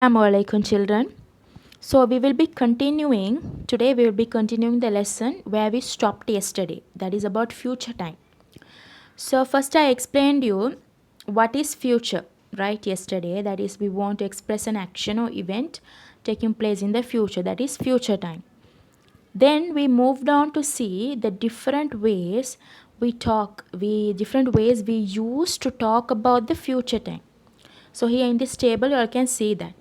Assalamu alaikum children. Today we will be continuing the lesson where we stopped yesterday. That is about future time. So first I explained you what is future, right? Yesterday, that is we want to express an action or event taking place in the future. That is future time. Then we moved on to see the different ways we use to talk about the future time. So here in this table you can see that.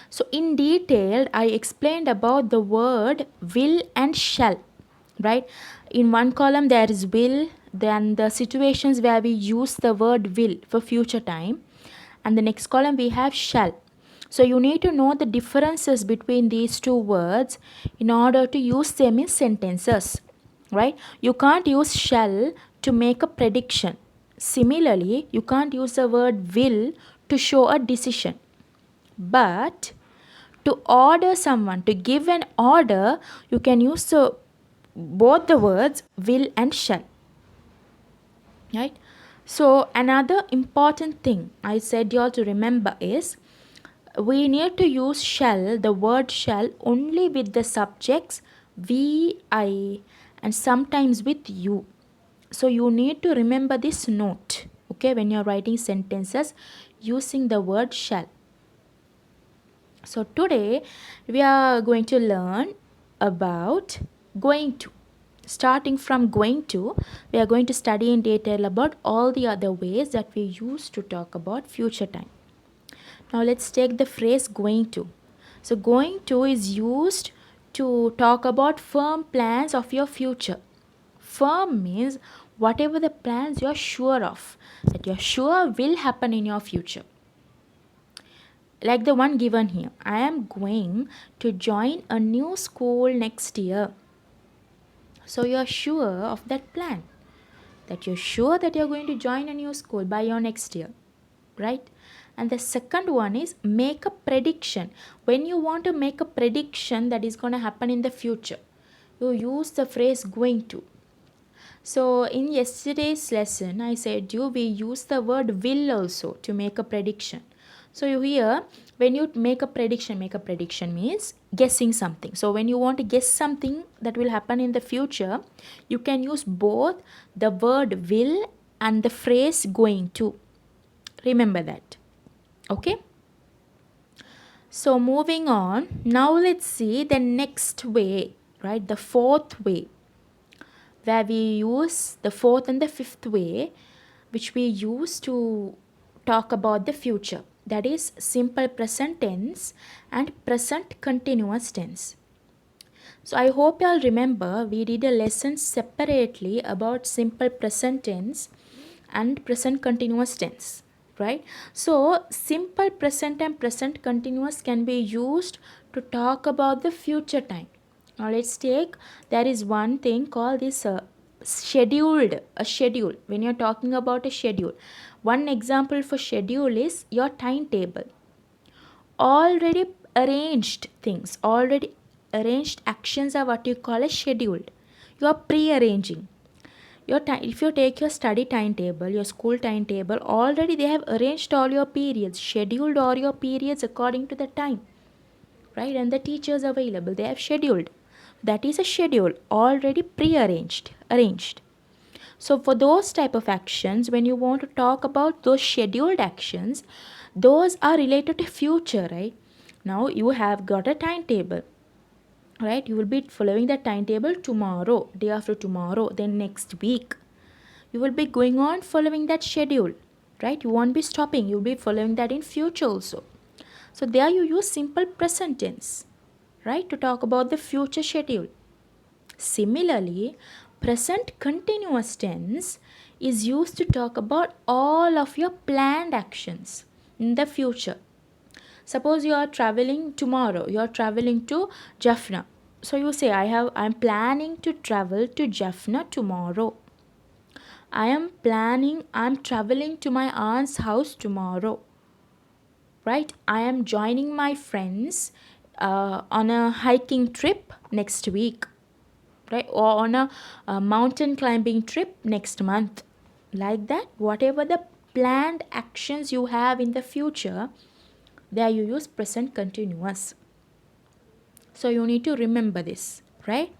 So, in detail, I explained about the word will and shall, right? In one column, there is will, then the situations where we use the word will for future time, and the next column we have shall. So, you need to know the differences between these two words in order to use them in sentences, right? You can't use shall to make a prediction. Similarly, you can't use the word will to show a decision. But to order someone, to give an order, you can use both the words will and shall. Right? So, another important thing I said you all to remember is we need to use shall, the word shall, only with the subjects we, I, and sometimes with you. So, you need to remember this note, okay, when you're writing sentences using the word shall. So today we are going to learn about going to. Starting from going to, we are going to study in detail about all the other ways that we use to talk about future time. Now let's take the phrase going to. So going to is used to talk about firm plans of your future. Firm means whatever the plans you're sure of, that you're sure will happen in your future, like the one given here. I am going to join a new school next year. So you are sure of that plan, that you're sure that you're going to join a new school by your next year, right? And the second one is make a prediction. When you want to make a prediction that is going to happen in the future, you use the phrase going to. So in yesterday's lesson, I said we use the word will also to make a prediction. So you hear, when you make a prediction means guessing something. So when you want to guess something that will happen in the future, you can use both the word will and the phrase going to. Remember that. Okay? So moving on, now let's see the next way, right? The fourth way, where we use the fourth and the fifth way, which we use to talk about the future. That is simple present tense and present continuous tense. So I hope you all remember we did a lesson separately about simple present tense and present continuous tense, right? So simple present and present continuous can be used to talk about the future time. Now let's take, there is one thing called this scheduled, a schedule. When you're talking about a schedule, one example for schedule is your timetable. Already arranged things, already arranged actions are what you call a scheduled. You are pre-arranging your time. If you take your study timetable, your school timetable, already they have arranged all your periods, scheduled all your periods according to the time, right? And the teachers available, they have scheduled. That is a schedule, already pre-arranged, arranged. So for those type of actions, when you want to talk about those scheduled actions, those are related to future, right? Now you have got a timetable, right? You will be following that timetable tomorrow, day after tomorrow, then next week. You will be going on following that schedule, right? You won't be stopping. You'll be following that in future also. So there you use simple present tense, right, to talk about the future schedule. Similarly, present continuous tense is used to talk about all of your planned actions in the future. Suppose you are traveling tomorrow, you are traveling to Jaffna. So you say, I'm planning to travel to Jaffna tomorrow. I'm traveling to my aunt's house tomorrow. Right? I am joining my friends on a hiking trip next week, right? Or on a mountain climbing trip next month. Like that, whatever the planned actions you have in the future, There you use present continuous. So you need to remember this, right?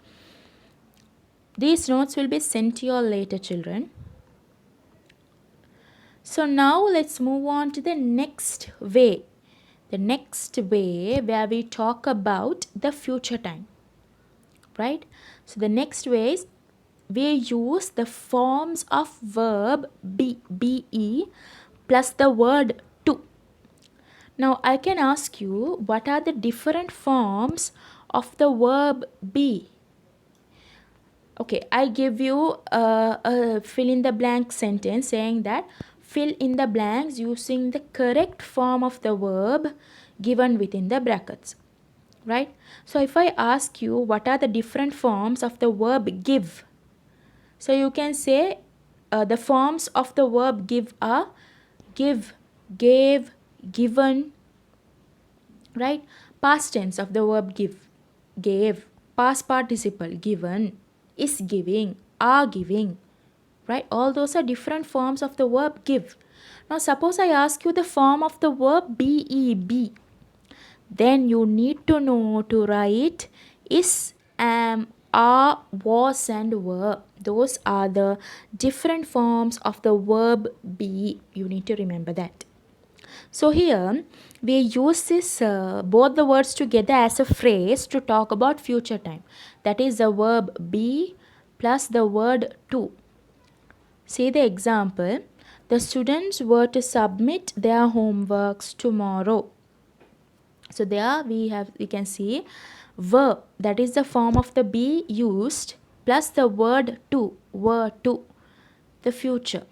These notes will be sent to you all later, children. So now let's move on to the next way. The next way where we talk about the future time, right? So the next way is we use the forms of verb be plus the word to. Now I can ask you, what are the different forms of the verb be? Okay, I give you a fill in the blank sentence saying that fill in the blanks using the correct form of the verb given within the brackets, right? So if I ask you what are the different forms of the verb give, so you can say the forms of the verb give are give, gave, given, right? Past tense of the verb give, gave. Past participle given, is giving, are giving, right? All those are different forms of the verb give. Now suppose I ask you the form of the verb be, then you need to know to write is, am, are, was and were. Those are the different forms of the verb be. You need to remember that. So here we use this both the words together as a phrase to talk about future time. That is the verb be plus the word to. See the example. The students were to submit their homeworks tomorrow. So there we can see were, that is the form of the be used, plus the word to, were to, the future,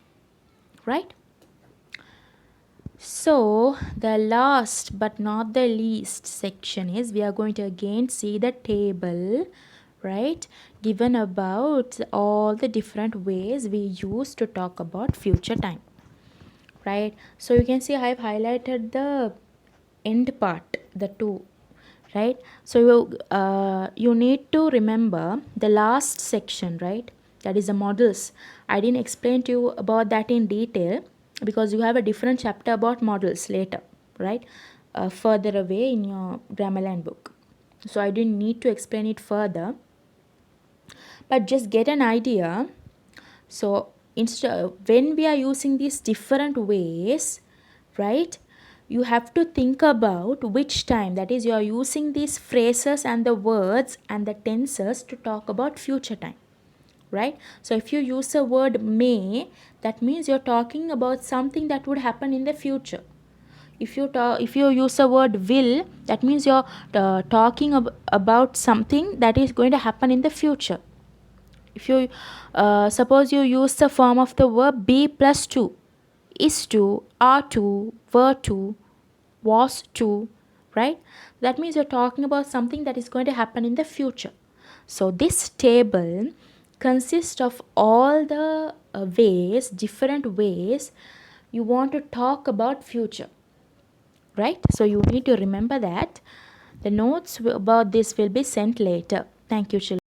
right? So the last but not the least section is we are going to again see the table, right, given about all the different ways we use to talk about future time, right? So you can see I have highlighted the end part, the two, right? So you need to remember the last section, right? That is the models. I didn't explain to you about that in detail because you have a different chapter about models later, right? Further away in your Grammarland book. So I didn't need to explain it further, but just get an idea. So instead, when we are using these different ways, right, you have to think about which time, that is you are using these phrases and the words and the tenses to talk about future time, right? So if you use the word may, that means you're talking about something that would happen in the future. If you use the word will, that means you're talking about something that is going to happen in the future. If you suppose you use the form of the verb be plus to, is to, are to, were to, was to, right? That means you're talking about something that is going to happen in the future. So this table consists of all the ways, different ways you want to talk about future, right? So you need to remember that. The notes about this will be sent later. Thank you, children.